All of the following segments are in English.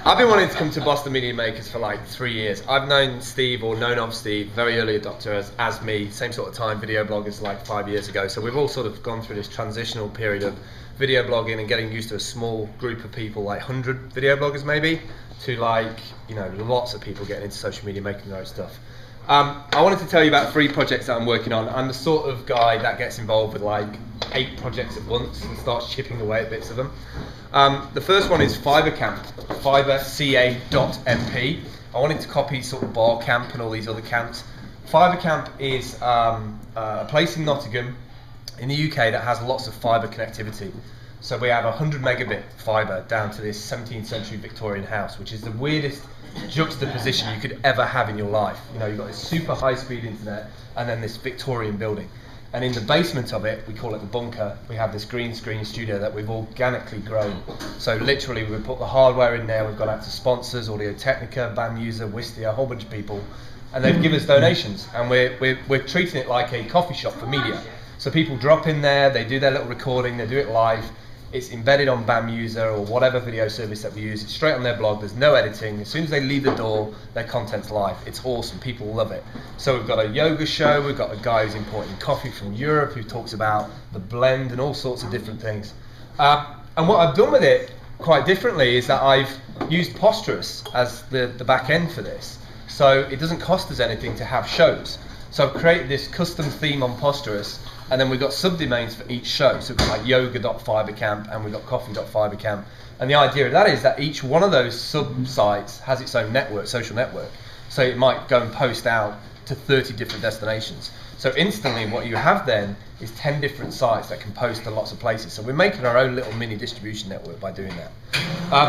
I've been wanting to come to Boston Media Makers for like 3 years. I've known Steve, or known of Steve, very early adopter as me, same sort of time, video bloggers like 5 years ago. So we've all sort of gone through this transitional period of video blogging and getting used to a small group of people, like 100 video bloggers maybe, to like, you know, lots of people getting into social media, making their own stuff. I wanted to tell you about 3 projects that I'm working on. I'm the sort of guy that gets involved with like 8 projects at once and starts chipping away at bits of them. The first one is FiberCamp, fiberca.mp. I wanted to copy sort of Bar Camp and all these other camps. FiberCamp is a place in Nottingham in the UK that has lots of fibre connectivity. So we have 100 megabit fibre down to this 17th century Victorian house, which is the weirdest juxtaposition you could ever have in your life. You know, you've got this super high speed internet and then this Victorian building. And in the basement of it, we call it the bunker, we have this green screen studio that we've organically grown. So literally we put the hardware in there, we've gone out to sponsors, Audio Technica, BAM User, Wistia, a whole bunch of people, and they've given us donations, and we're treating it like a coffee shop for media. So people drop in there, they do their little recording, they do it live. It's embedded on BAM User or whatever video service that we use. It's straight on their blog. There's no editing. As soon as they leave the door, their content's live. It's awesome. People love it. So we've got a yoga show. We've got a guy who's importing coffee from Europe who talks about the blend and all sorts of different things. And what I've done with it quite differently is that I've used Posterous as the back end for this. So it doesn't cost us anything to have shows. So I've created this custom theme on Posterous, and then we've got subdomains for each show. So we've got like yoga.fibercamp and we've got coffee.fibercamp. And the idea of that is that each one of those sub-sites has its own network, social network. So it might go and post out to 30 different destinations. So instantly what you have then is 10 different sites that can post to lots of places. So we're making our own little mini distribution network by doing that.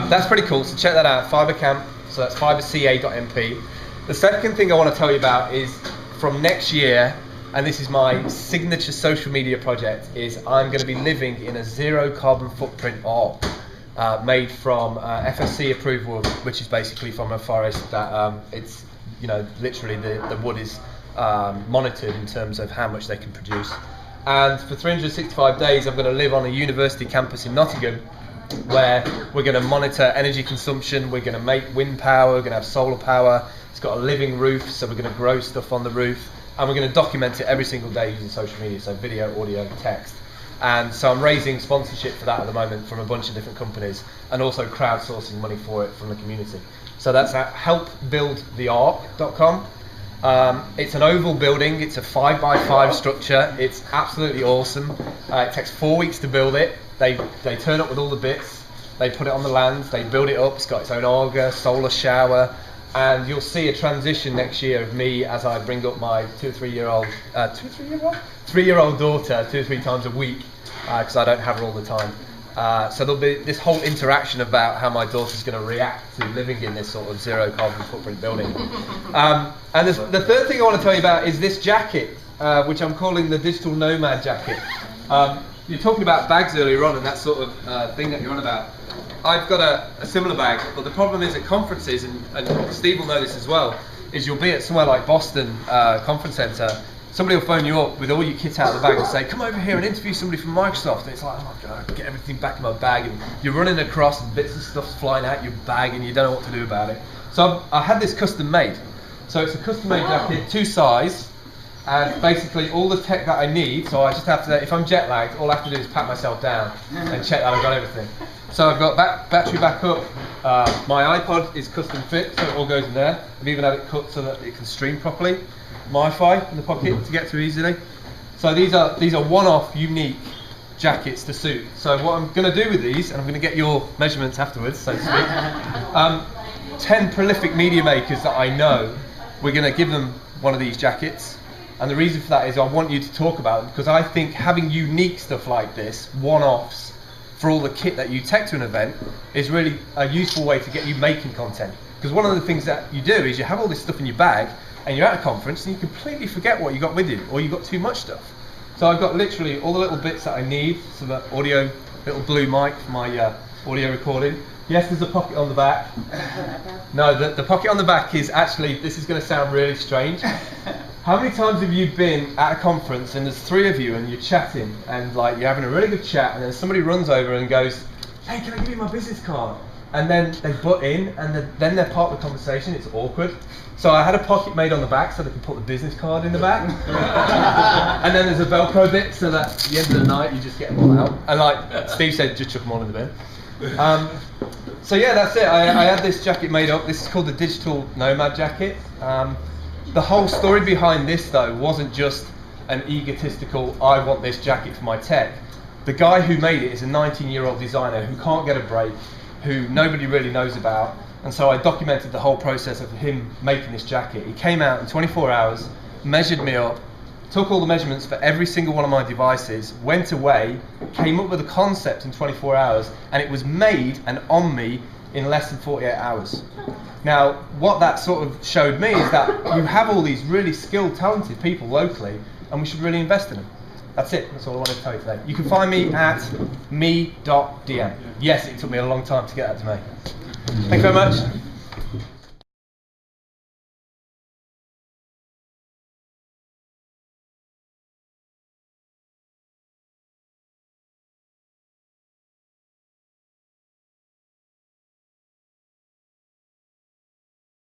That's pretty cool, so check that out, FiberCamp, so that's fiberca.mp. The second thing I want to tell you about is from next year, and this is my signature social media project, is I'm going to be living in a zero carbon footprint ark made from FSC approval, which is basically from a forest that it's, you know, literally the wood is monitored in terms of how much they can produce. And for 365 days I'm going to live on a university campus in Nottingham, where we're going to monitor energy consumption, we're going to make wind power, we're going to have solar power, it's got a living roof, so we're going to grow stuff on the roof. And we're going to document it every single day using social media, so video, audio, text. And so I'm raising sponsorship for that at the moment from a bunch of different companies, and also crowdsourcing money for it from the community. So that's at helpbuildtheark.com. It's an oval building, it's a 5x5 structure, it's absolutely awesome. It takes 4 weeks to build it. They turn up with all the bits, they put it on the land, they build it up, it's got its own auger, solar shower, and you'll see a transition next year of me as I bring up my 2 or 3 year old, 3-year-old daughter 2 or 3 times a week, because I don't have her all the time. So there'll be this whole interaction about how my daughter's going to react to living in this sort of zero carbon footprint building. And the third thing I want to tell you about is this jacket, which I'm calling the digital nomad jacket. You're talking about bags earlier on and that sort of thing that you're on about. I've got a similar bag, but the problem is at conferences, and Steve will know this as well, is you'll be at somewhere like Boston Conference Centre, somebody will phone you up with all your kit out of the bag and say, come over here and interview somebody from Microsoft. And it's like, oh my God, get everything back in my bag, and you're running across and bits of stuff's flying out your bag and you don't know what to do about it. So I had this custom made. So it's a custom made jacket, 2 size, and basically all the tech that I need, so I just have to, if I'm jet lagged, all I have to do is pat myself down and check that I've got everything. So I've got battery backup, my iPod is custom fit, so it all goes in there. I've even had it cut so that it can stream properly. Wi-Fi in the pocket to get to easily. So these are one-off, unique jackets to suit. So what I'm going to do with these, and I'm going to get your measurements afterwards, so to speak, 10 prolific media makers that I know, we're going to give them one of these jackets. And the reason for that is I want you to talk about it, because I think having unique stuff like this, one-offs, for all the kit that you take to an event, is really a useful way to get you making content. Because one of the things that you do is you have all this stuff in your bag, and you're at a conference and you completely forget what you got with you, or you got too much stuff. So I've got literally all the little bits that I need, so that audio, little blue mic for my audio recording. Yes, there's a pocket on the back. No, the pocket on the back is actually, this is going to sound really strange. How many times have you been at a conference and there's 3 of you and you're chatting and like you're having a really good chat, and then somebody runs over and goes, hey, can I give you my business card? and then they butt in, and then they're part of the conversation. It's awkward. So I had a pocket made on the back so they can put the business card in the back. And then there's a Velcro bit so that at the end of the night you just get them all out. And like Steve said, just chuck them all in the bin. So yeah, that's it. I had this jacket made up. This is called the Digital Nomad jacket. The whole story behind this though wasn't just an egotistical, I want this jacket for my tech. The guy who made it is a 19-year-old designer who can't get a break, who nobody really knows about. And so I documented the whole process of him making this jacket. He came out in 24 hours, measured me up, took all the measurements for every single one of my devices, went away, came up with a concept in 24 hours, and it was made and on me in less than 48 hours. Now, what that sort of showed me is that you have all these really skilled, talented people locally, and we should really invest in them. That's it. That's all I wanted to tell you today. You can find me at me.dm. Yes, it took me a long time to get that to me. Thank you very much.